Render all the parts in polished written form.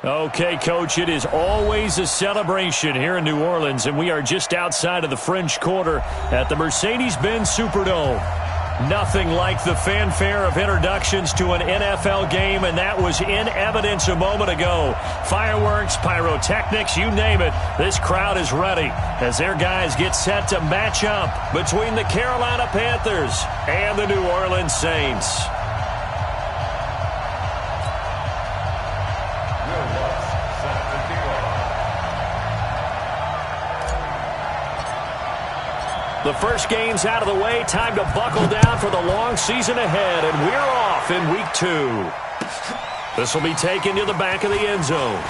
Okay, Coach, it is always a celebration here in New Orleans, and we are just outside of the French Quarter at the Mercedes-Benz Superdome. Nothing like the fanfare of introductions to an NFL game, and that was in evidence a moment ago. Fireworks, pyrotechnics, you name it. This crowd is ready as their guys get set to match up between the Carolina Panthers and the New Orleans Saints. The first game's out of the way. Time to buckle down for the long season ahead, and we're off in week 2. This will be taken to the back of the end zone.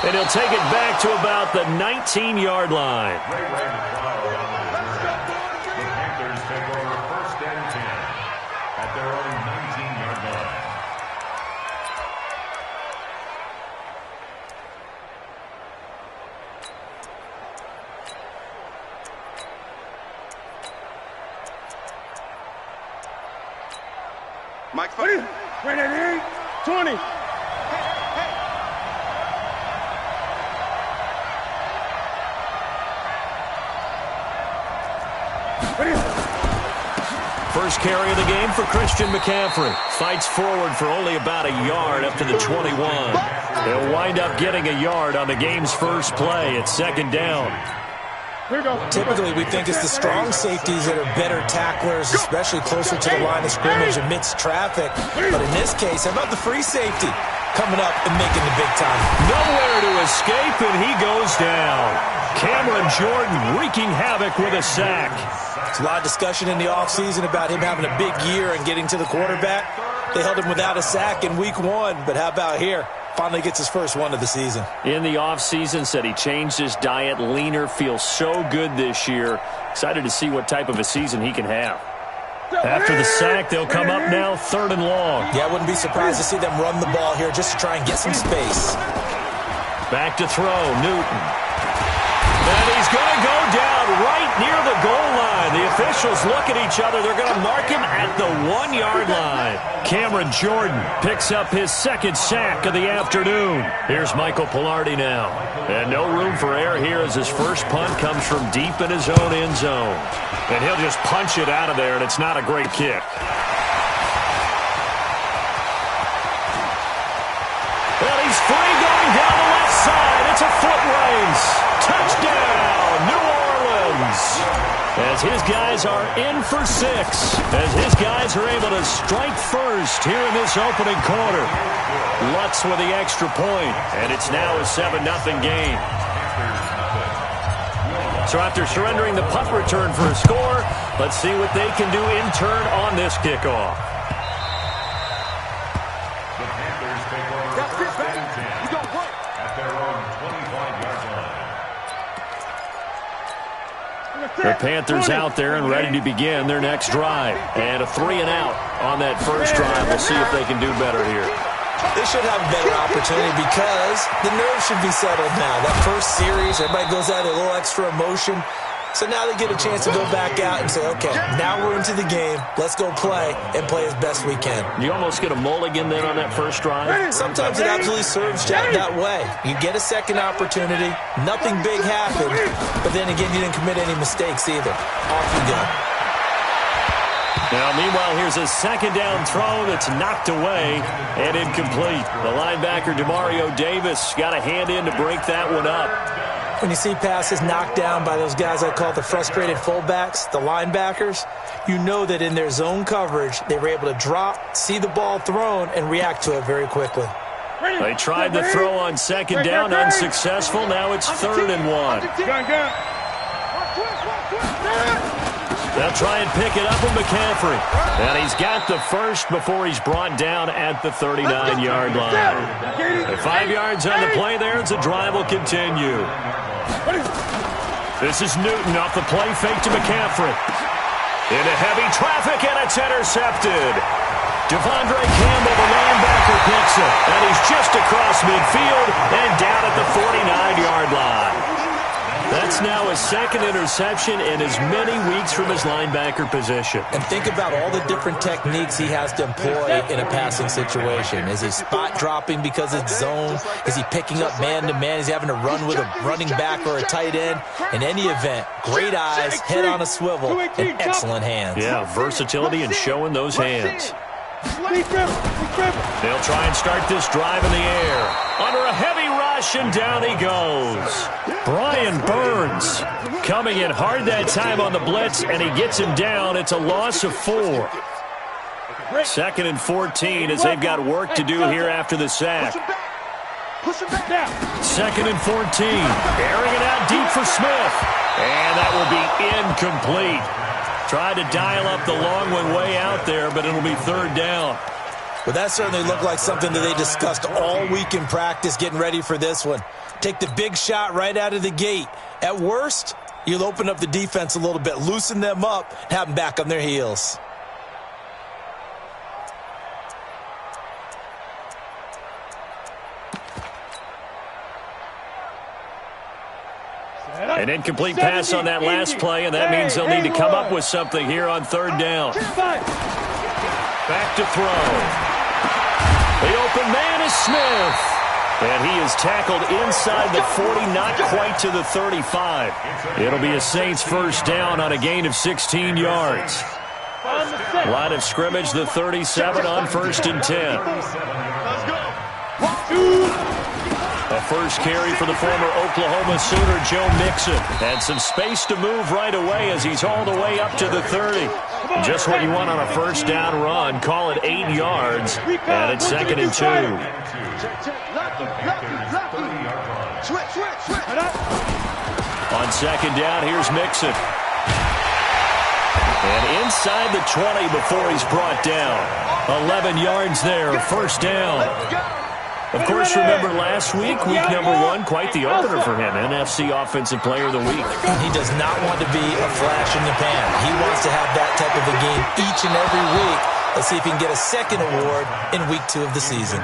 And he'll take it back to about the 19-yard line. The Panthers take over 1st and 10 at their own 19-yard line. Mike, 20. 20. First carry of the game for Christian McCaffrey. Fights forward for only about a yard up to the 21. They'll wind up getting a yard on the game's first play at 2nd down. Typically, we think it's the strong safeties that are better tacklers, especially closer to the line of scrimmage amidst traffic. But in this case, how about the free safety coming up and making the big time? Nowhere to escape, and he goes down. Cameron Jordan wreaking havoc with a sack. There's a lot of discussion in the offseason about him having a big year and getting to the quarterback. They held him without a sack in week 1, but how about here? Finally gets his first one of the season. In the offseason, said he changed his diet, leaner, feels so good this year. Excited to see what type of a season he can have. After the sack, they'll come up now 3rd and long. Yeah, I wouldn't be surprised to see them run the ball here just to try and get some space. Back to throw, Newton. And he's going to go down right near the goal line. The officials look at each other. They're going to mark him at the 1-yard line. Cameron Jordan picks up his 2nd sack of the afternoon. Here's Michael Pilardi now. And no room for error here as his first punt comes from deep in his own end zone. And he'll just punch it out of there, and it's not a great kick. Well, he's free going down the left side. It's a foot race. Touchdown, New Orleans. As his guys are in for 6. As his guys are able to strike first here in this opening quarter. Lutz with the extra point, and it's now a 7-0 game. So after surrendering the punt return for a score, let's see what they can do in turn on this kickoff. The Panthers take over 1st and 10 at their own 25-yard line. The Panthers out there and ready to begin their next drive. And a 3-and-out on that first drive. We'll see if they can do better here. They should have a better opportunity because the nerves should be settled now. That first series, everybody goes out with a little extra emotion. So now they get a chance to go back out and say, okay, now we're into the game. Let's go play and play as best we can. You almost get a mulligan then on that first drive? Sometimes it absolutely serves that way. You get a second opportunity. Nothing big happened. But then again, you didn't commit any mistakes either. Off you go. Now, meanwhile, here's a 2nd down throw that's knocked away and incomplete. The linebacker, Demario Davis, got a hand in to break that one up. When you see passes knocked down by those guys I call the frustrated fullbacks, the linebackers, you know that in their zone coverage, they were able to drop, see the ball thrown, and react to it very quickly. They tried the throw on 2nd down, unsuccessful. Now it's 3rd and 1. They'll try and pick it up with McCaffrey. And he's got the first before he's brought down at the 39-yard line. At 5 yards on the play there, the drive will continue. This is Newton off the play fake to McCaffrey. Into heavy traffic, and it's intercepted. Devondre Campbell, the linebacker, picks it. And he's just across midfield and down at the 49-yard line. That's now his second interception in as many weeks from his linebacker position. And think about all the different techniques he has to employ in a passing situation. Is he spot dropping because it's zone? Is he picking up man-to-man? Is he having to run with a running back or a tight end? In any event, great eyes, head on a swivel, and excellent hands. Yeah, versatility and showing those hands. They'll try and start this drive in the air. Under a heavy rush, and down he goes. Brian Burns coming in hard that time on the blitz, and he gets him down. It's a loss of 4. 2nd and 14 as they've got work to do here after the sack. 2nd and 14. Airing it out deep for Smith. And that will be incomplete. Tried to dial up the long one way out there, but it'll be 3rd down. Well, that certainly looked like something that they discussed all week in practice getting ready for this one. Take the big shot right out of the gate. At worst, you'll open up the defense a little bit, loosen them up, and have them back on their heels. An incomplete pass on that last play, and that means they'll need to come up with something here on 3rd down. Back to throw. The open man is Smith. And he is tackled inside the 40, not quite to the 35. It'll be a Saints 1st down on a gain of 16 yards. Line of scrimmage, the 37 on 1st and 10. A first carry for the former Oklahoma Sooner, Joe Mixon. And some space to move right away as he's all the way up to the 30. Just what you want on a 1st down run. Call it 8 yards. And it's 2nd and 2. On 2nd down, here's Mixon. And inside the 20 before he's brought down. 11 yards there, 1st down. Of course, remember last week number 1, quite the opener for him, NFC Offensive Player of the Week. And he does not want to be a flash in the pan. He wants to have that type of a game each and every week. Let's see if he can get a 2nd award in week 2 of the season.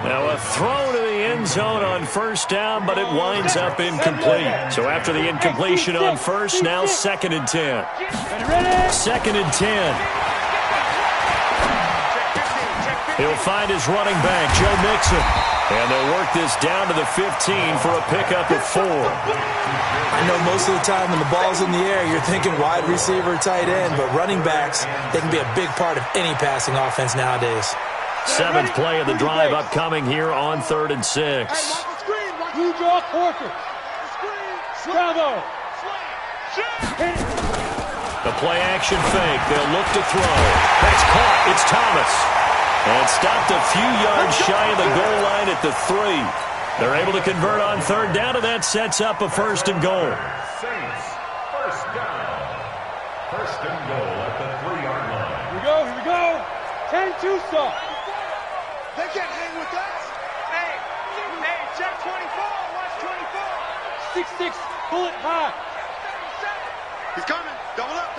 Now a throw to the end zone on 1st down, but it winds up incomplete. So after the incompletion on 1st, now 2nd and 10. 2nd and 10. He'll find his running back, Joe Mixon. And they'll work this down to the 15 for a pickup of 4. I know most of the time when the ball's in the air, you're thinking wide receiver, tight end, but running backs, they can be a big part of any passing offense nowadays. 7th play of the drive upcoming here on 3rd and 6. The play action fake. They'll look to throw. That's caught. It's Thomas. And stopped a few yards shy of the goal line at the 3. They're able to convert on 3rd down, and that sets up a 1st and goal. Saints, 1st down. 1st and goal at the 3-yard line. Here we go. 10-2 stop. They can't hang with us. Hey, check 24. Watch 24. 6-6, pull it high. He's coming. Double up.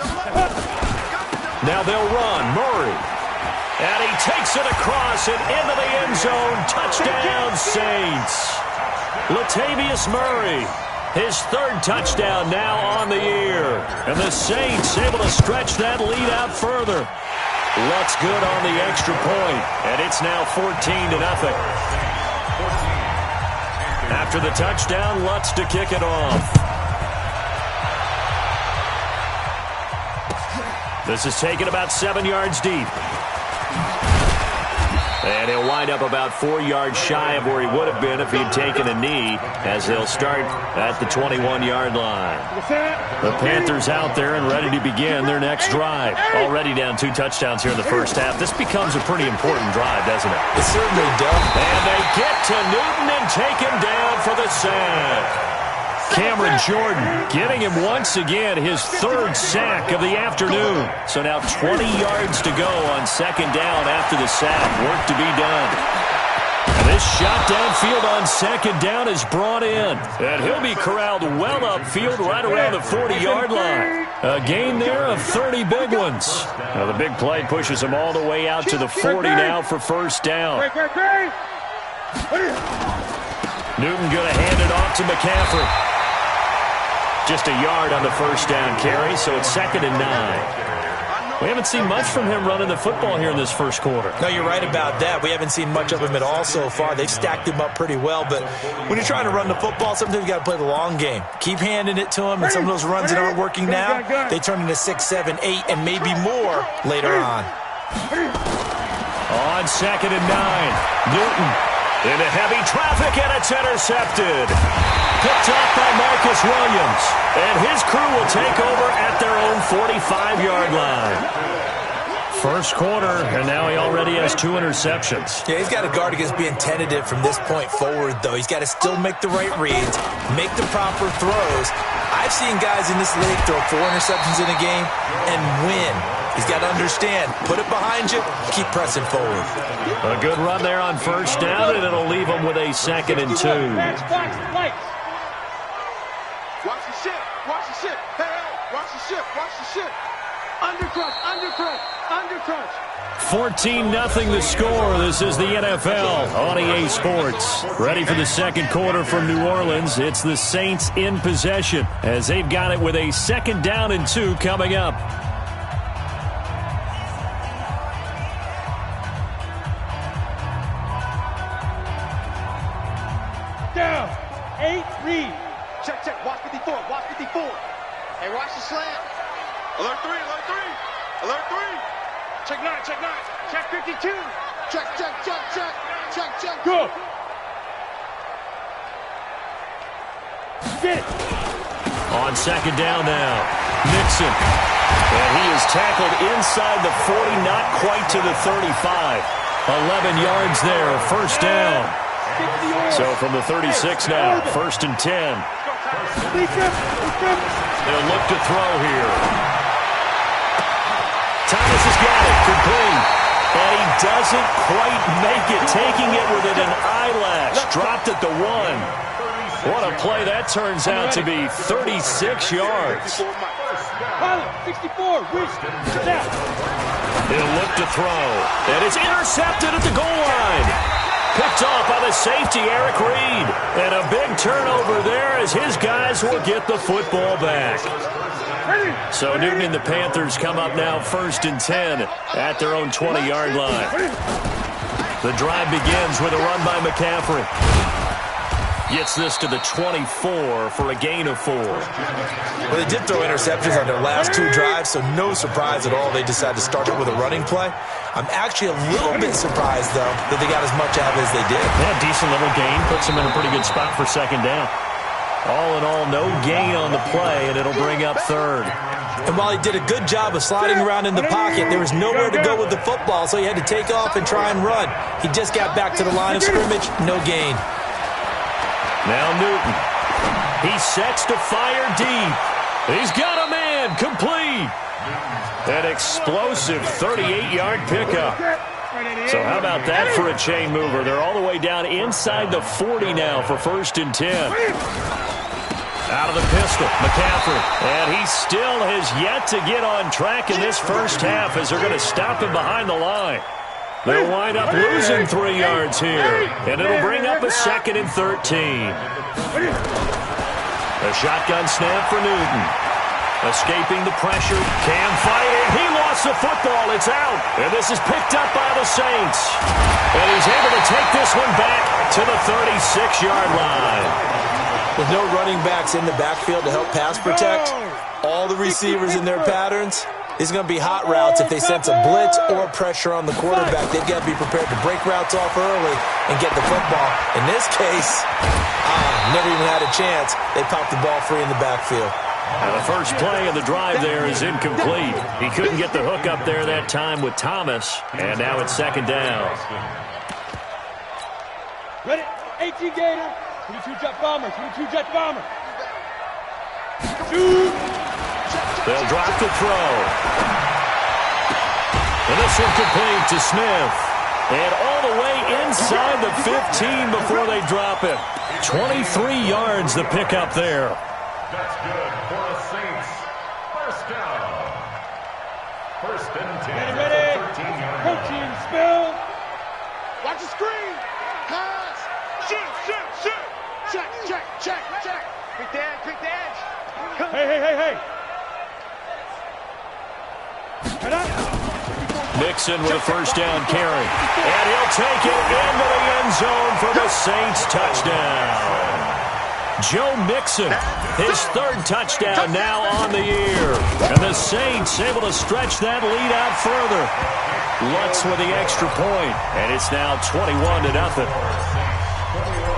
Now they'll run. Murray. And he takes it across and into the end zone. Touchdown, Saints. Latavius Murray, his 3rd touchdown now on the year. And the Saints able to stretch that lead out further. Lutz good on the extra point, and it's now 14-0. After the touchdown, Lutz to kick it off. This is taken about 7 yards deep. And he'll wind up about 4 yards shy of where he would have been if he'd taken a knee, as they'll start at the 21-yard line. The Panthers out there and ready to begin their next drive. Already down 2 touchdowns here in the 1st half. This becomes a pretty important drive, doesn't it? It certainly does. And they get to Newton and take him down for the sack. Cameron Jordan getting him once again his 3rd sack of the afternoon. So now 20 yards to go on 2nd down after the sack. Work to be done. And this shot downfield on 2nd down is brought in. And he'll be corralled well upfield right around the 40-yard line. A gain there of 30 big ones. Now the big play pushes him all the way out to the 40 now for 1st down. Newton going to hand it off to McCaffrey. just a yard on the first down carry, so it's 2nd and 9. We haven't seen much from him running the football here in this first quarter. No, you're right about that. We haven't seen much of him at all so far. They've stacked him up pretty well, but when you're trying to run the football, sometimes you got to play the long game. Keep handing it to him, and some of those runs that aren't working now, they turn into 6, 7, 8, and maybe more later on. On 2nd and 9, Newton into heavy traffic, and it's intercepted. Picked off by Marcus Williams, and his crew will take over at their own 45-yard line. First quarter, and now he already has 2 interceptions. Yeah, he's got to guard against being tentative from this point forward, though. He's got to still make the right reads, make the proper throws. I've seen guys in this league throw 4 interceptions in a game and win. He's got to understand, put it behind you, keep pressing forward. A good run there on first down, and it'll leave him with a 2nd and 2. Watch the ship. Watch the ship. Hey, watch the ship. Watch the ship. Undercrunch. Undercrunch. Undercrunch. 14-0 the score. This is the NFL on EA Sports. Ready for the second quarter from New Orleans. It's the Saints in possession as they've got it with a 2nd down and 2 coming up. Down. 8, read. Check, check. Watch 54. Watch 54. Hey, watch the slant. Alert 3. Alert 3. Alert 3. Check 9. Check 9. Check 52. Check, check, check, check. Check, check. Go. Get it. On 2nd down now, Nixon. And he is tackled inside the 40, not quite to the 35. 11 yards there, first down. So from the 36 now, 1st and 10. They'll look to throw here. Thomas has got it, complete. And he doesn't quite make it, taking it within an eyelash. Dropped at the 1. What a play that turns out to be, 36 yards. 64, snap. He'll look to throw. And it's intercepted at the goal line. Picked off by the safety, Eric Reed. And a big turnover there as his guys will get the football back. So Newton and the Panthers come up now 1st and 10 at their own 20-yard line. The drive begins with a run by McCaffrey. Gets this to the 24 for a gain of 4. Well, they did throw interceptions on their last 2 drives, so no surprise at all they decided to start it with a running play. I'm actually a little bit surprised, though, that they got as much out as they did. Yeah, decent little gain. Puts them in a pretty good spot for 2nd down. All in all, no gain on the play, and it'll bring up 3rd. And while he did a good job of sliding around in the pocket, there was nowhere to go with the football, so he had to take off and try and run. He just got back to the line of scrimmage, no gain. Now Newton. He sets to fire deep. He's got a man, complete. An explosive 38-yard pickup. So how about that for a chain mover? They're all the way down inside the 40 now for 1st and 10. Out of the pistol, McCaffrey. And he still has yet to get on track in this first half as they're going to stop him behind the line. They'll wind up losing 3 yards here, and it'll bring up a 2nd and 13. A shotgun snap for Newton. Escaping the pressure, Cam fighting. He lost the football. It's out, and this is picked up by the Saints. And he's able to take this one back to the 36-yard line. With no running backs in the backfield to help pass protect, all the receivers in their patterns, these are going to be hot routes if they sense a blitz or pressure on the quarterback. They've got to be prepared to break routes off early and get the football. In this case, never even had a chance. They popped the ball free in the backfield. Now the first play of the drive there is incomplete. He couldn't get the hook up there that time with Thomas, and now it's 2nd down. Ready? 18 Gator. 22 Jet Bomber. 22 Jet Bomber. Shoot. They'll drop the throw. And this one complete to Smith. And all the way inside the 15 before they drop it. 23 yards the pickup there. That's good for the Saints. First down. 1st and 10. Ready? 13-yard Coaching spill. Watch the screen. Pass. Shoot, shoot, shoot. Check, check, check, check. Quick the edge, quick the edge. Hey. Head up. Mixon with a first down carry. And he'll take it into the end zone for the Saints touchdown. Joe Mixon, his third touchdown now on the year. And the Saints able to stretch that lead out further. Lutz with the extra point, and it's now 21-0.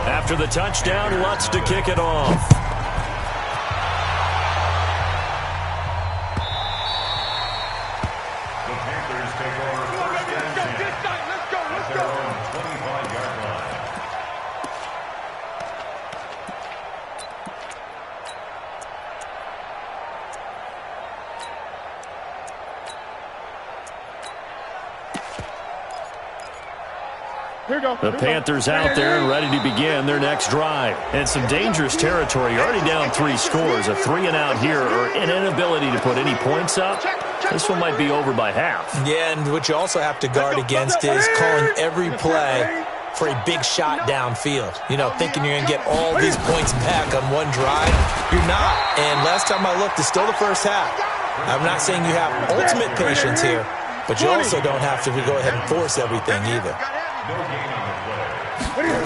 After the touchdown, Lutz to kick it off. The Panthers take over first and 10. Let's go. At their own 25-yard line. The Panthers out there and ready to begin their next drive. And some dangerous territory. You're already down 3 scores. A 3-and-out here or an inability to put any points up. This one might be over by half. Yeah, and what you also have to guard against is calling every play for a big shot downfield. You know, thinking you're going to get all these points back on one drive. You're not. And last time I looked, it's still the first half. I'm not saying you have ultimate patience here, but you also don't have to go ahead and force everything either. No gain on the play.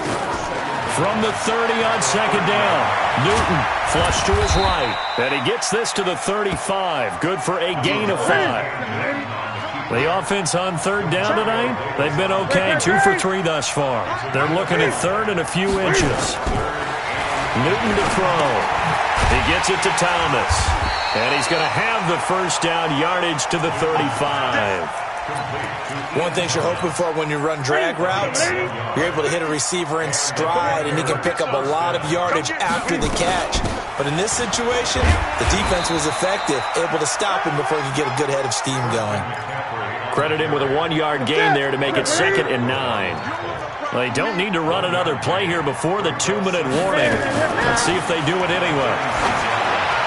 From the 30 on second down, Newton flush to his right. And he gets this to the 35. Good for a gain of 5. The offense on third down tonight, they've been okay. 2 for 3 thus far. They're looking at third and a few inches. Newton to throw. He gets it to Thomas. And he's going to have the first down yardage to the 35. One thing you're hoping for when you run drag routes, you're able to hit a receiver in stride, and he can pick up a lot of yardage after the catch. But in this situation, the defense was effective, able to stop him before he could get a good head of steam going. Credit him with a 1-yard gain there to make it 2nd and 9. They don't need to run another play here before the 2-minute warning. Let's see if they do it anyway.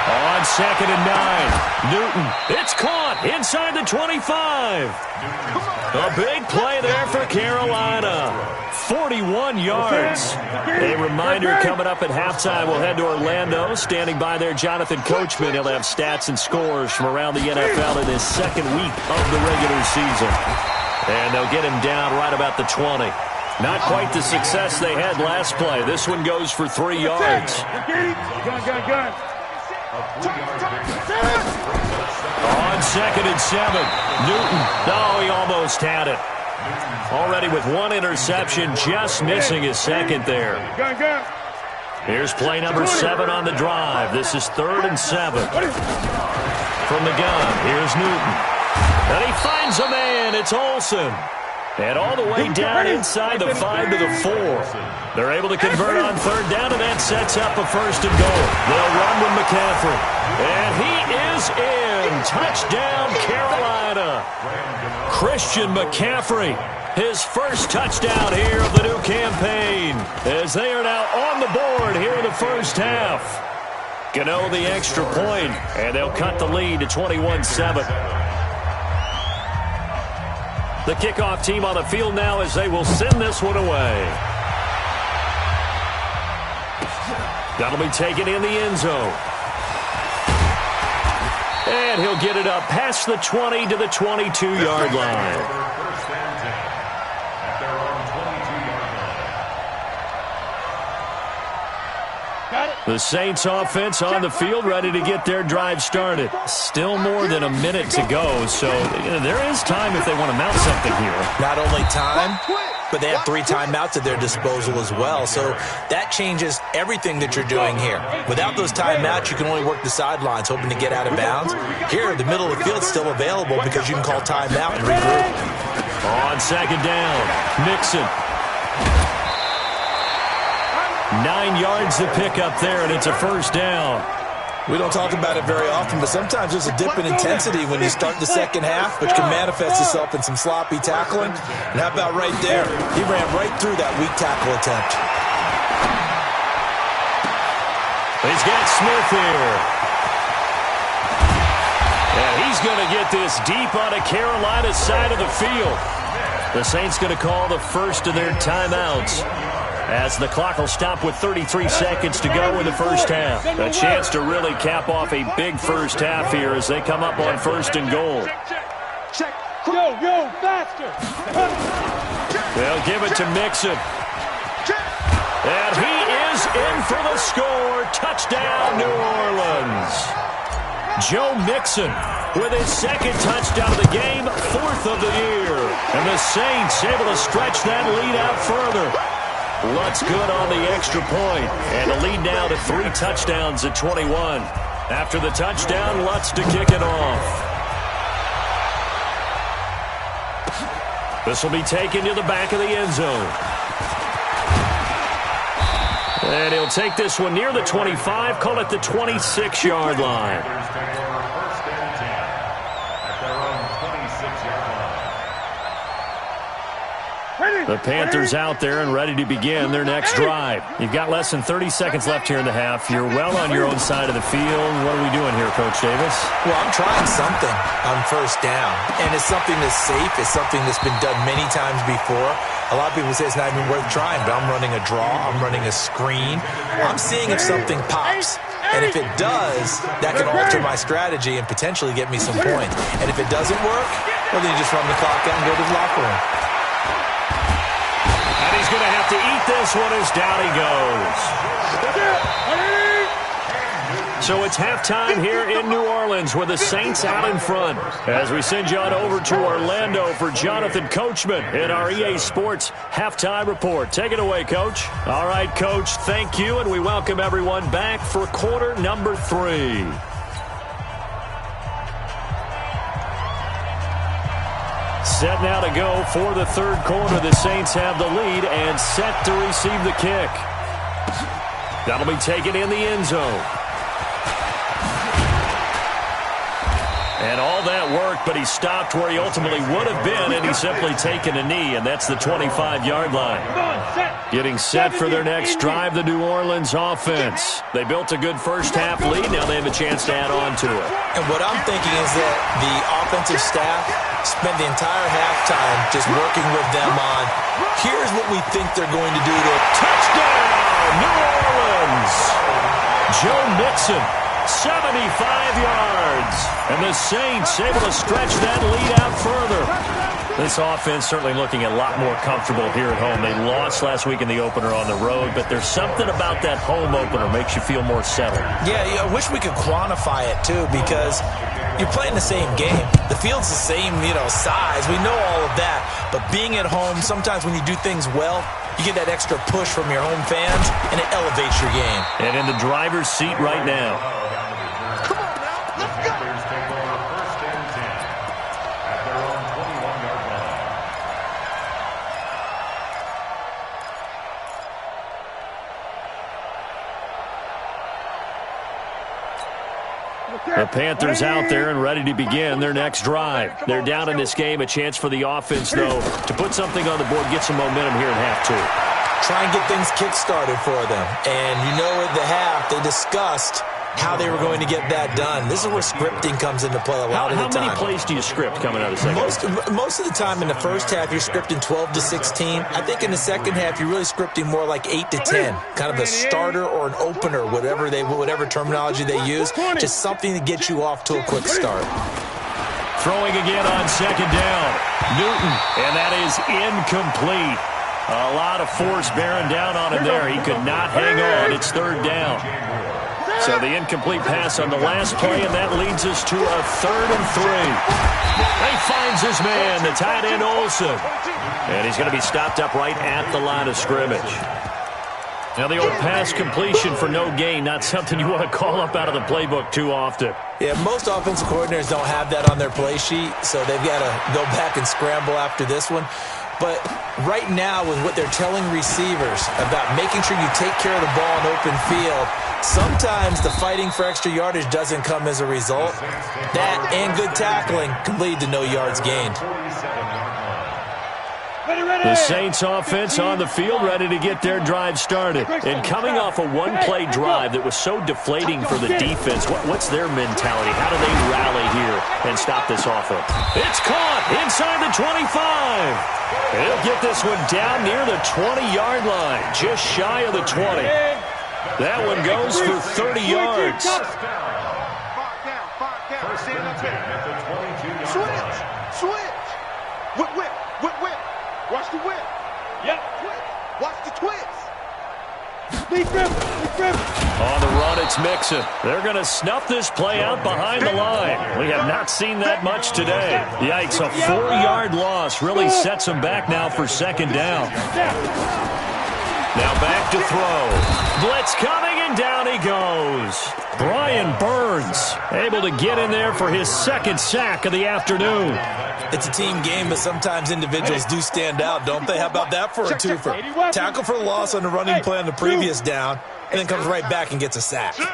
On 2nd and 9, Newton, it's caught inside the 25. A big play there for Carolina. 41 yards. A reminder coming up at halftime, we'll head to Orlando. Standing by there, Jonathan Coachman. He'll have stats and scores from around the NFL in his second week of the regular season. And they'll get him down right about the 20. Not quite the success they had last play. This one goes for 3 yards. Gun. On 2nd and 7, Newton. No, he almost had it. Already with 1 interception, just missing his second there. Gun. Here's play number 7 on the drive. This is 3rd and 7. From the gun, here's Newton. And he finds a man. It's Olsen. And all the way down inside the 5 to the 4. They're able to convert on 3rd down, and that sets up a 1st and goal. They'll run with McCaffrey. And he is in. Touchdown, Carolina. Christian McCaffrey, his first touchdown here of the new campaign, as they are now on the board here in the first half. Gano the extra point, and they'll cut the lead to 21-7. The kickoff team on the field now as they will send this one away. That'll be taken in the end zone. And he'll get it up past the 20 to the 22-yard line. First and 10 at their own 22-yard line. The Saints offense on the field ready to get their drive started. Still more than a minute to go, so there is time if they want to mount something here. Not only time, but they have 3 timeouts at their disposal as well, so that changes everything that you're doing here. Without those timeouts, you can only work the sidelines, hoping to get out of bounds. Here, the middle of the field's still available because you can call timeout and regroup. On 2nd down, Mixon. 9 yards to pick up there, and it's a 1st down. We don't talk about it very often, but sometimes there's a dip in intensity when you start the second half, which can manifest itself in some sloppy tackling. And how about right there? He ran right through that weak tackle attempt. He's got Smith here. And he's going to get this deep on the Carolina side of the field. The Saints going to call the first of their timeouts. as the clock will stop with 33 seconds to go in the first half. A chance to really cap off a big first half here as they come up on 1st and goal. Check. Yo, faster. They'll give it to Mixon. And he is in for the score. Touchdown, New Orleans. Joe Mixon with his 2nd touchdown of the game, 4th of the year. And the Saints able to stretch that lead out further. Lutz good on the extra point. And the lead now to 3 touchdowns at 21. After the touchdown, Lutz to kick it off. This will be taken to the back of the end zone. And he'll take this one near the 25, call it the 26-yard line. The Panthers out there and ready to begin their next drive. You've got less than 30 seconds left here in the half. You're well on your own side of the field. What are we doing here, Coach Davis? Well, I'm trying something on 1st down, and it's something that's safe. It's something that's been done many times before. A lot of people say it's not even worth trying, but I'm running a draw. I'm running a screen. I'm seeing if something pops. And if it does, that can alter my strategy and potentially get me some points. And if it doesn't work, well, then you just run the clock out and go to the locker room. And he's going to have to eat this one as down he goes. So it's halftime here in New Orleans with the Saints out in front. As we send you on over to Orlando for Jonathan Coachman in our EA Sports Halftime Report. Take it away, Coach. All right, Coach, thank you, and we welcome everyone back for quarter number 3. Set now to go for the 3rd quarter. The Saints have the lead and set to receive the kick. That'll be taken in the end zone. And all that worked, but he stopped where he ultimately would have been, and he's simply taken a knee, and that's the 25-yard line. Getting set for their next drive, the New Orleans offense. They built a good first half lead. Now they have a chance to add on to it. And what I'm thinking is that the offensive staff spent the entire halftime just working with them on, here's what we think they're going to do to touchdown, New Orleans. Joe Mixon, 75 yards. And the Saints able to stretch that lead out further. This offense certainly looking a lot more comfortable here at home. They lost last week in the opener on the road, but there's something about that home opener makes you feel more settled. Yeah, I wish we could quantify it, too, because you're playing the same game. The field's the same, size. We know all of that. But being at home, sometimes when you do things well, you get that extra push from your home fans, and it elevates your game. And in the driver's seat right now. Come on now, let's go. Take over 1st and 10 at their own 21-yard line. The Panthers out there and ready to begin their next drive. They're down in this game. A chance for the offense, though, to put something on the board, get some momentum here in half 2. Try and get things kick-started for them. And at the half, they discussed how they were going to get that done. This is where scripting comes into play a lot of the time. How many plays do you script coming out of the second half? Most of the time in the first half, you're scripting 12 to 16. I think in the second half, you're really scripting more like 8 to 10. Kind of a starter or an opener, whatever terminology they use. Just something to get you off to a quick start. Throwing again on 2nd down. Newton, and that is incomplete. A lot of force bearing down on him there. He could not hang on. It's 3rd down. So the incomplete pass on the last play, and that leads us to a 3rd and 3. He finds his man, the tight end Olsen. And he's going to be stopped up right at the line of scrimmage. Now the old pass completion for no gain, not something you want to call up out of the playbook too often. Yeah, most offensive coordinators don't have that on their play sheet, so they've got to go back and scramble after this one. But right now, with what they're telling receivers about making sure you take care of the ball in open field, sometimes the fighting for extra yardage doesn't come as a result. That and good tackling can lead to no yards gained. The Saints offense on the field, ready to get their drive started. And coming off a one-play drive that was so deflating for the defense, what's their mentality? How do they rally here and stop this offense? It's caught inside the 25. He'll get this one down near the 20-yard line, just shy of the 20. That one goes for 30 yards. Switch. Whip. Watch the whip. Yep. Watch the twist. Lead grip. On the run, it's Mixon. They're going to snuff this play out behind the line. We have not seen that much today. Yikes, a 4-yard loss really sets them back now for second down. Now back to throw. Blitz coming, and down he goes. Brian Burns able to get in there for his second sack of the afternoon. It's a team game, but sometimes individuals do stand out, don't they? How about that for a twofer? Tackle for the loss on the running play on the previous down, and then comes right back and gets a sack. Now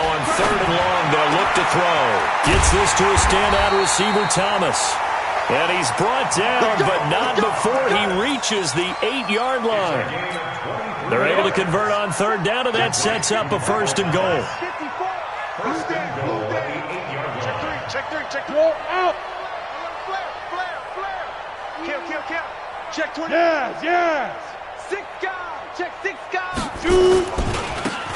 on 3rd and long, they'll look to throw. Gets this to a standout receiver, Thomas. And he's brought down, but not before he reaches the 8-yard line. They're able to convert on 3rd down, and that sets up a 1st and goal. First and goal at the 8-yard line. Check 3. Roll out. Kill. Check 20. Yes. 6 guys. Check 6 guys. Shoot.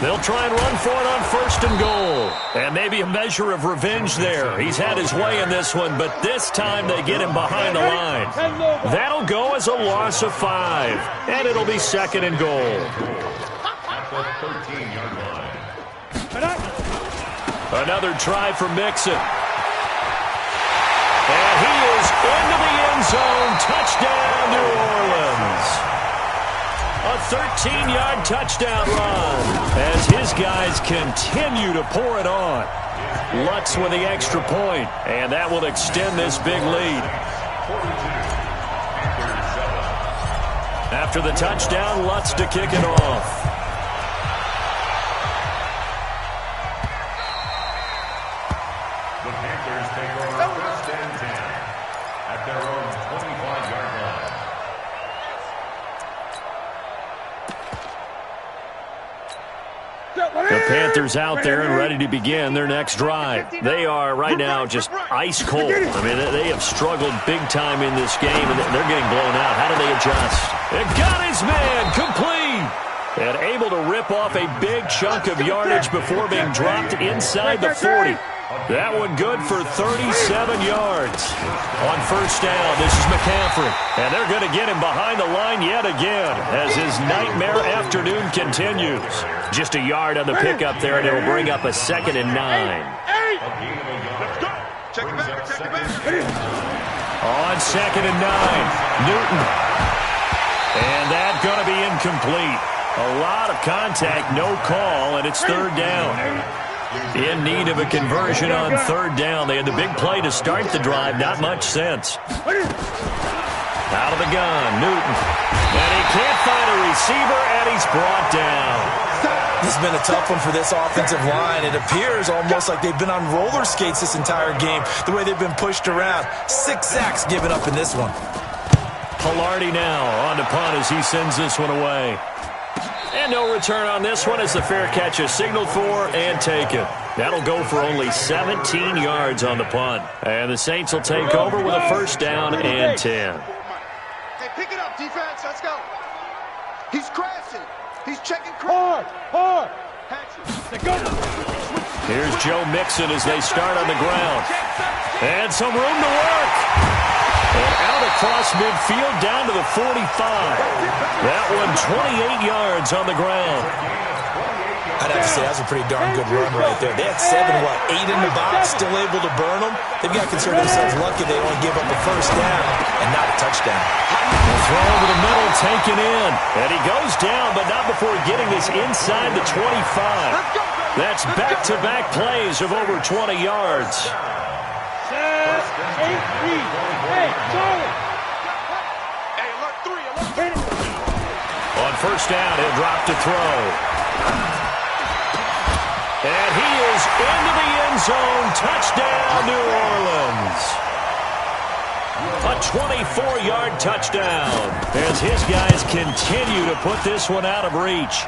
They'll try and run for it on 1st and goal. And maybe a measure of revenge there. He's had his way in this one, but this time they get him behind the line. That'll go as a loss of 5. And it'll be 2nd and goal. At the 13-yard line. Another try for Mixon. And he is into the end zone. Touchdown, New Orleans. A 13-yard touchdown run as his guys continue to pour it on. Lutz with the extra point, and that will extend this big lead. After the touchdown, Lutz to kick it off. The Panthers take over 1st and 10 at their own 25-yard line. The Panthers out there and ready to begin their next drive. They are right now just ice cold. I mean, they have struggled big time in this game, and they're getting blown out. How do they adjust? It got his man complete. And able to rip off a big chunk of yardage before being dropped inside the 40. That one good for 37 yards. On 1st down, this is McCaffrey. And they're going to get him behind the line yet again as his nightmare afternoon continues. Just a yard on the pickup there, and it'll bring up a 2nd and 9. Check it back. On 2nd and 9, Newton. And that's going to be incomplete. A lot of contact, no call, and it's 3rd down. In need of a conversion on 3rd down. They had the big play to start the drive. Not much sense. Out of the gun, Newton. And he can't find a receiver, and he's brought down. This has been a tough one for this offensive line. It appears almost like they've been on roller skates this entire game, the way they've been pushed around. 6 sacks given up in this one. Pilardi now on to punt as he sends this one away. And no return on this one as the fair catch is signaled for and taken. That'll go for only 17 yards on the punt. And the Saints will take over with a 1st down and 10. Hey, pick it up, defense. Let's go. He's crashing. He's checking Hard. Here's Joe Mixon as they start on the ground. And some room to work. And out across midfield down to the 45. That one 28 yards on the ground. I'd have to say that's a pretty darn good run right there. They had 7, 8 in the box, still able to burn them. They've got to consider themselves lucky they only give up a 1st down and not a touchdown. The throw over the middle taken in. And he goes down, but not before getting this inside the 25. That's back-to-back plays of over 20 yards. 8-3. Hey, Charlie. Hey, alert 3. On 1st down, he'll drop to throw. And he is into the end zone. Touchdown, New Orleans. 24-yard touchdown as his guys continue to put this one out of reach.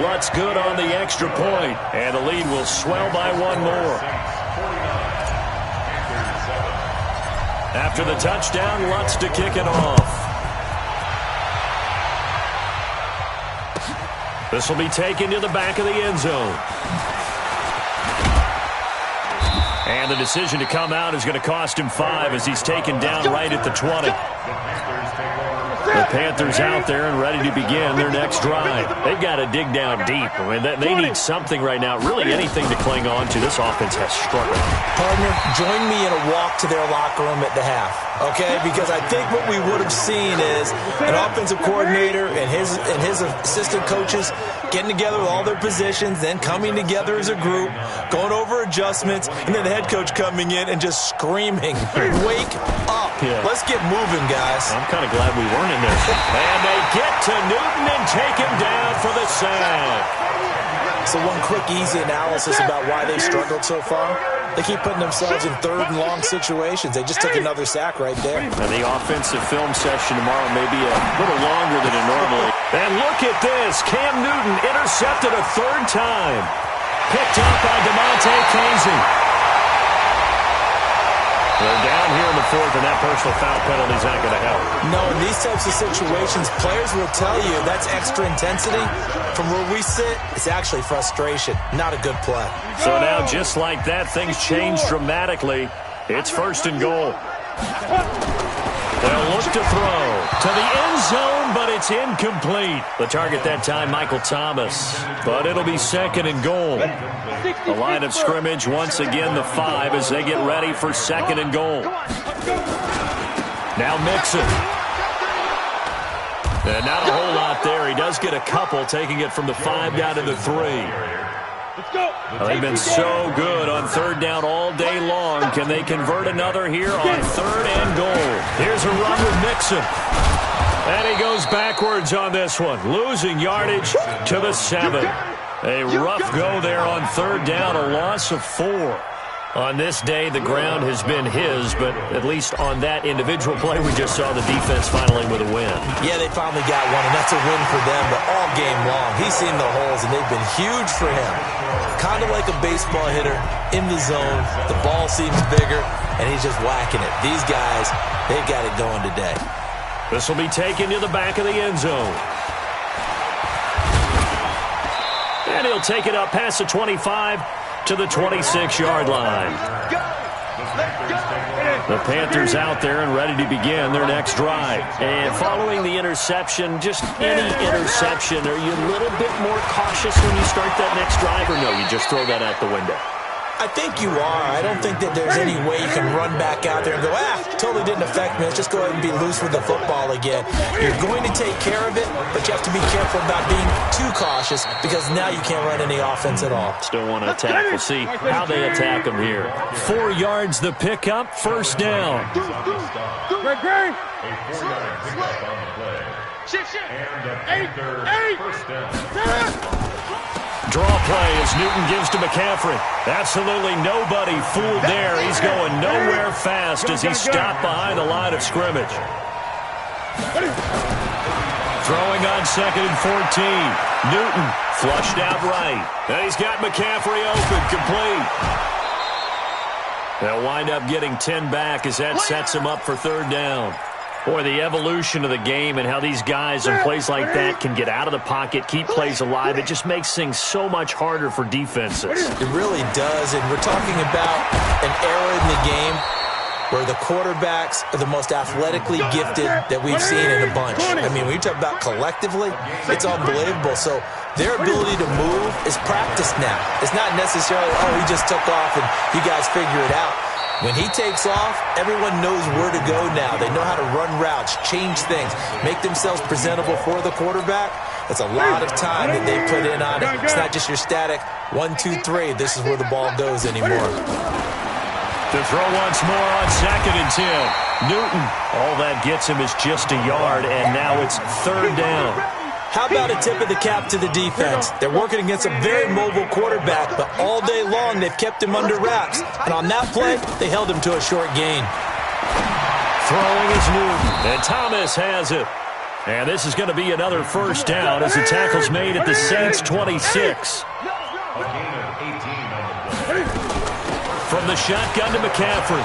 Lutz good on the extra point, and the lead will swell by one more. After the touchdown, Lutz to kick it off. This will be taken to the back of the end zone. And the decision to come out is going to cost him 5 as he's taken down right at the 20. The Panthers out there and ready to begin their next drive. They've got to dig down deep. I mean, they need something right now, really anything to cling on to. This offense has struggled. Partner, join me in a walk to their locker room at the half, okay? Because I think what we would have seen is an offensive coordinator and his assistant coaches getting together with all their positions, then coming together as a group, going over adjustments, and then the head coach coming in and just screaming, wake up. Yeah. Let's get moving, guys. I'm kind of glad we weren't in there. And they get to Newton and take him down for the sack. So one quick, easy analysis about why they struggled so far. They keep putting themselves in third and long situations. They just took another sack right there. And the offensive film session tomorrow may be a little longer than it normally. And look at this. Cam Newton intercepted a third time. Picked up by DeMonte Casey. They're down here in the fourth, and that personal foul penalty is not going to help. No, in these types of situations, players will tell you that's extra intensity. From where we sit, it's actually frustration. Not a good play. So now, just like that, things change dramatically. It's 1st and goal. They'll look to throw to the end zone, but it's incomplete. The target that time, Michael Thomas. But it'll be 2nd and goal. The line of scrimmage, once again, the 5 as they get ready for 2nd and goal. Now Mixon. And not a whole lot there. He does get a couple, taking it from the 5 down to the 3. Well, they've been so good on 3rd down all day long. Can they convert another here on 3rd and goal? Here's a run with Mixon. And he goes backwards on this one, losing yardage to the 7. A rough go there on 3rd down, a loss of 4. On this day, the ground has been his, but at least on that individual play, we just saw the defense finally with a win. Yeah, they finally got one, and that's a win for them, but all game long, he's seen the holes, and they've been huge for him. Kind of like a baseball hitter in the zone. The ball seems bigger, and he's just whacking it. These guys, they've got it going today. This will be taken to the back of the end zone. And he'll take it up past the 25 to the 26-yard line. The Panthers out there and ready to begin their next drive. And following the interception, just any interception, are you a little bit more cautious when you start that next drive, or no, you just throw that out the window? I think you are. I don't think that there's any way you can run back out there and go, totally didn't affect me. Let's just go ahead and be loose with the football again. You're going to take care of it, but you have to be careful about being too cautious because now you can't run any offense at all. Still want to attack. We'll see how they attack them here. 4 yards the pickup, 1st down. A 4-yard pickup on the play. And the Panthers 1st down. Draw play as Newton gives to McCaffrey. Absolutely nobody fooled there. He's going nowhere fast as he's stopped behind the line of scrimmage. Throwing on 2nd and 14. Newton flushed out right. And he's got McCaffrey open, complete. They'll wind up getting 10 back as that sets him up for 3rd down. Boy, the evolution of the game and how these guys on plays like that can get out of the pocket, keep plays alive, it just makes things so much harder for defenses. It really does, and we're talking about an era in the game where the quarterbacks are the most athletically gifted that we've seen in a bunch. I mean, when you talk about collectively, it's unbelievable. So their ability to move is practiced now. It's not necessarily, he just took off and you guys figure it out. When he takes off, everyone knows where to go now. They know how to run routes, change things, make themselves presentable for the quarterback. That's a lot of time that they put in on it. It's not just your static 1, 2, 3. This is where the ball goes anymore. To throw once more on 2nd and 10. Newton, all that gets him is just a yard, and now it's 3rd down. How about a tip of the cap to the defense? They're working against a very mobile quarterback, but all day long they've kept him under wraps. And on that play, they held him to a short gain. Throwing is Newton, and Thomas has it. And this is going to be another first down as the tackle's made at the Saints' 26. From the shotgun to McCaffrey.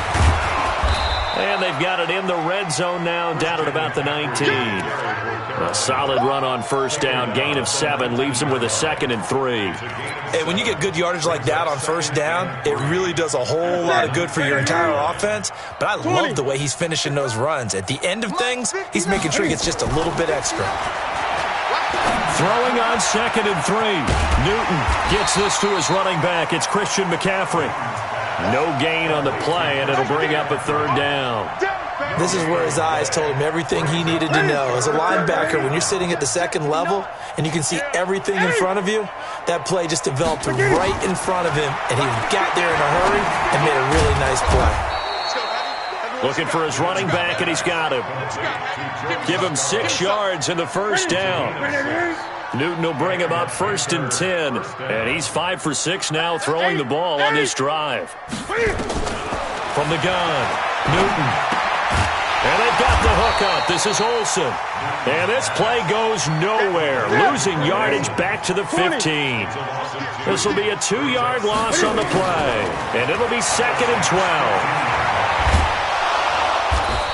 And they've got it in the red zone now, down at about the 19. A solid run on first down. Gain of 7 leaves them with a 2nd and 3. Hey, when you get good yardage like that on first down, it really does a whole lot of good for your entire offense. But I love the way he's finishing those runs. At the end of things, he's making sure he gets just a little bit extra. Throwing on 2nd and 3. Newton gets this to his running back. It's Christian McCaffrey. No gain on the play, and it'll bring up a 3rd down. This is where his eyes told him everything he needed to know. As a linebacker, when you're sitting at the 2nd level and you can see everything in front of you, that play just developed right in front of him, and he got there in a hurry and made a really nice play. Looking for his running back, and he's got him. Give him 6 yards in the first down. Newton will bring him up 1st and 10. And he's 5 for 6 now throwing the ball on this drive. From the gun, Newton. And they've got the hook up. This is Olsen. And this play goes nowhere. Losing yardage back to the 15. This will be a 2-yard loss on the play. And it'll be 2nd and 12.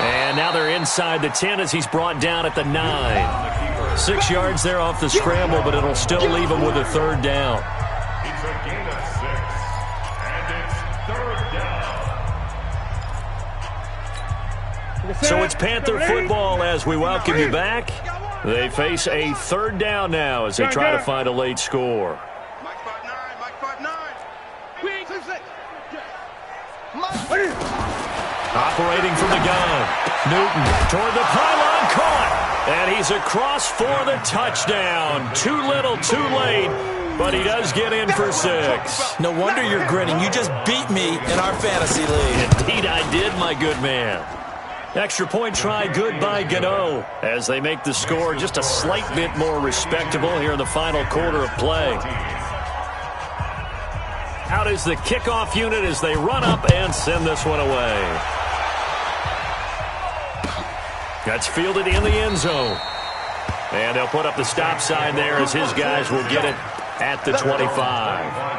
And now they're inside the 10 as he's brought down at the 9. 6 yards there off the scramble, but it'll still leave him with a 3rd down. It's a gain of 6, and it's 3rd down. So it's Panther football as we welcome you back. They face a 3rd down now as they try to find a late score. Mike 5-9, Mike 5-9. We ain't 6. Operating from the gun. Newton toward the pylon, caught. And he's across for the touchdown. Too little, too late. But he does get in for 6. No wonder you're grinning. You just beat me in our fantasy league. Indeed I did, my good man. Extra point try good by Gano as they make the score just a slight bit more respectable here in the final quarter of play. Out is the kickoff unit as they run up and send this one away. That's fielded in the end zone. And they'll put up the stop sign there as his guys will get it at the 25.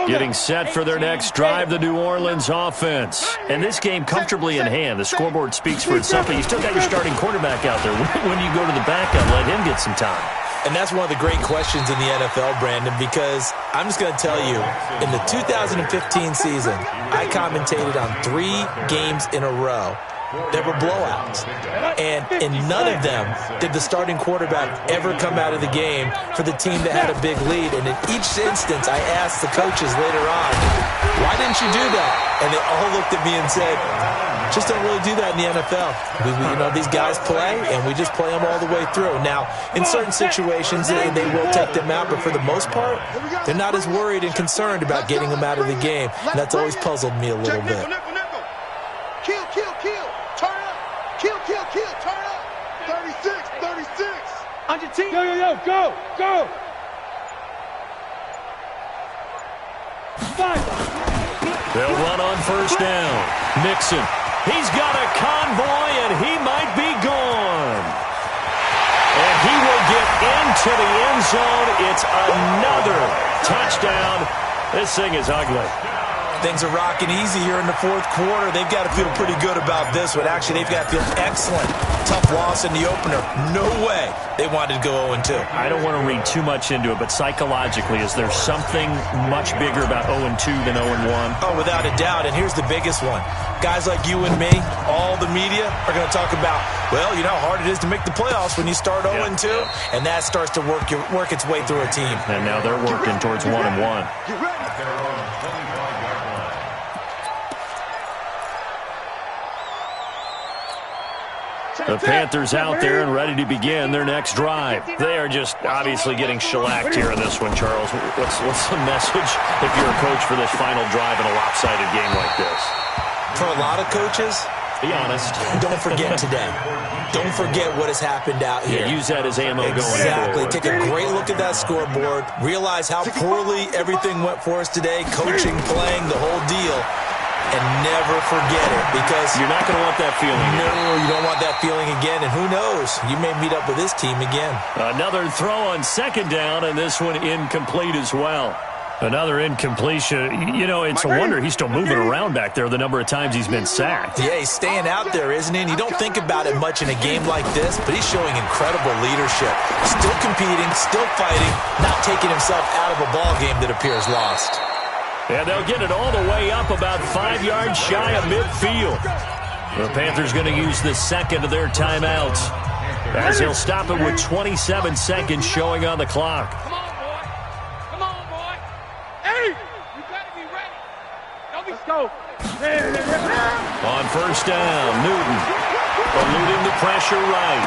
Getting set for their next drive, the New Orleans offense. And this game comfortably in hand. The scoreboard speaks for itself, but you still got your starting quarterback out there. When do you go to the backup, let him get some time? And that's one of the great questions in the NFL, Brandon, because I'm just going to tell you, in the 2015 season, I commentated on 3 games in a row. There were blowouts, and in none of them did the starting quarterback ever come out of the game for the team that had a big lead. And in each instance, I asked the coaches later on, why didn't you do that? And they all looked at me and said, just don't really do that in the NFL. These guys play, and we just play them all the way through. Now, in certain situations, they will take them out, but for the most part, they're not as worried and concerned about getting them out of the game. And that's always puzzled me a little bit. Kill, kill, kill. Turn up. Kill, kill, kill. Turn up. 36, 36. On your team. Yo, yo, yo, go, go. 5. They'll run on first down. Nixon. He's got a convoy, and he might be gone. And he will get into the end zone. It's another touchdown. This thing is ugly. Things are rocking easy here in the 4th quarter. They've got to feel pretty good about this one. Actually, they've got to feel excellent. Tough loss in the opener. No way they wanted to go 0-2. I don't want to read too much into it, but psychologically, is there something much bigger about 0-2 than 0-1? Oh, without a doubt. And here's the biggest one. Guys like you and me, all the media, are going to talk about, well, you know how hard it is to make the playoffs when you start 0-2, and that starts to work its way through a team. And now they're working towards 1-1. Get ready. The Panthers out there and ready to begin their next drive. They are just obviously getting shellacked here in this one, Charles. What's the message if you're a coach for this final drive in a lopsided game like this? For a lot of coaches, Be honest. Don't forget today. Don't forget what has happened out here. Yeah, use that as ammo going forward. Exactly. Take a great look at that scoreboard. Realize how poorly everything went for us today. Coaching, playing, the whole deal. And never forget it, because you're not going to want that feeling again. No, you don't want that feeling again. And who knows? You may meet up with this team again. Another throw on second down, and this one incomplete as well. Another incompletion. You know, it's a wonder he's still moving around back there the number of times he's been sacked. Yeah, he's staying out there, isn't he? And you don't think about it much in a game like this, but he's showing incredible leadership. Still competing, still fighting, not taking himself out of a ball game that appears lost. And they'll get it all the way up about 5 yards shy of midfield. The Panthers going to use the second of their timeouts, as he'll stop it with 27 seconds showing on the clock. Come on, boy. Come on, boy. Hey, you got to be ready. Don't be scope. On first down, Newton eluding the pressure right.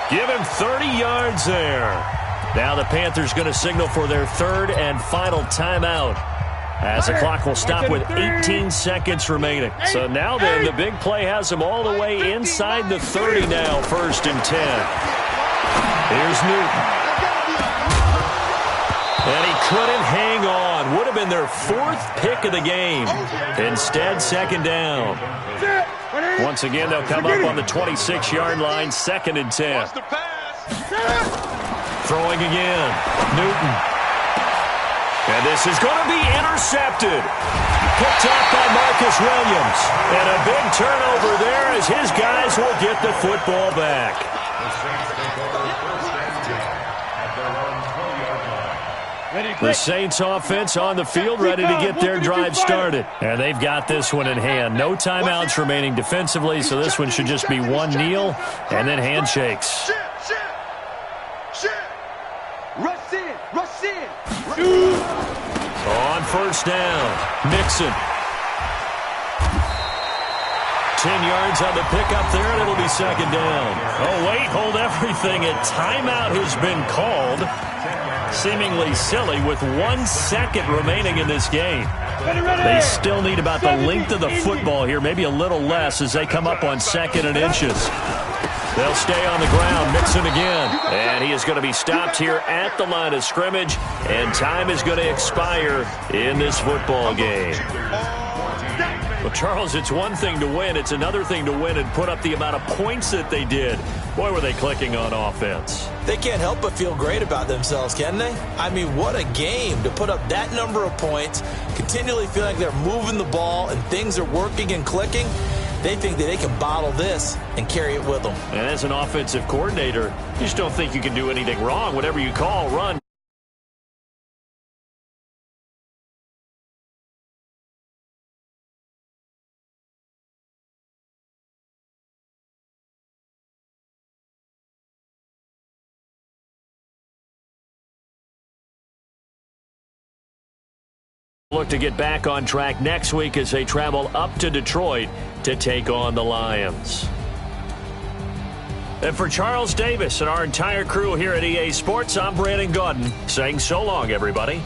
Give him 30 yards there. Now the Panthers going to signal for their third and final timeout, as the clock will stop with 18 seconds remaining. So now then, the big play has them all the way inside the 30 now, 1st and 10. Here's Newton. And he couldn't hang on. Would have been their 4th pick of the game. Instead, second down. Once again, they'll come up on the 26-yard line, 2nd and 10. Throwing again, Newton. And this is going to be intercepted. Picked off by Marcus Williams. And a big turnover there as his guys will get the football back. The Saints offense on the field, ready to get their drive started. And they've got this one in hand. No timeouts remaining defensively, so this one should just be one kneel and then handshakes. Rush in. Rush in. On first down, Mixon. 10 yards on the pickup there, and it'll be second down. Oh, wait, hold everything. A timeout has been called. Seemingly silly with 1 second remaining in this game. They still need about the length of the football here, maybe a little less as they come up on 2nd and inches. They'll stay on the ground. Mixon again. And he is going to be stopped here at the line of scrimmage, and time is going to expire in this football game. Well, Charles, it's one thing to win. It's another thing to win and put up the amount of points that they did. Boy, were they clicking on offense. They can't help but feel great about themselves, can they? I mean, what a game to put up that number of points, continually feel like they're moving the ball and things are working and clicking. They think that they can bottle this and carry it with them. And as an offensive coordinator, you just don't think you can do anything wrong. Whatever you call, run. Look to get back on track next week as they travel up to Detroit to take on the Lions. And for Charles Davis and our entire crew here at EA Sports, I'm Brandon Gaudin saying so long, everybody.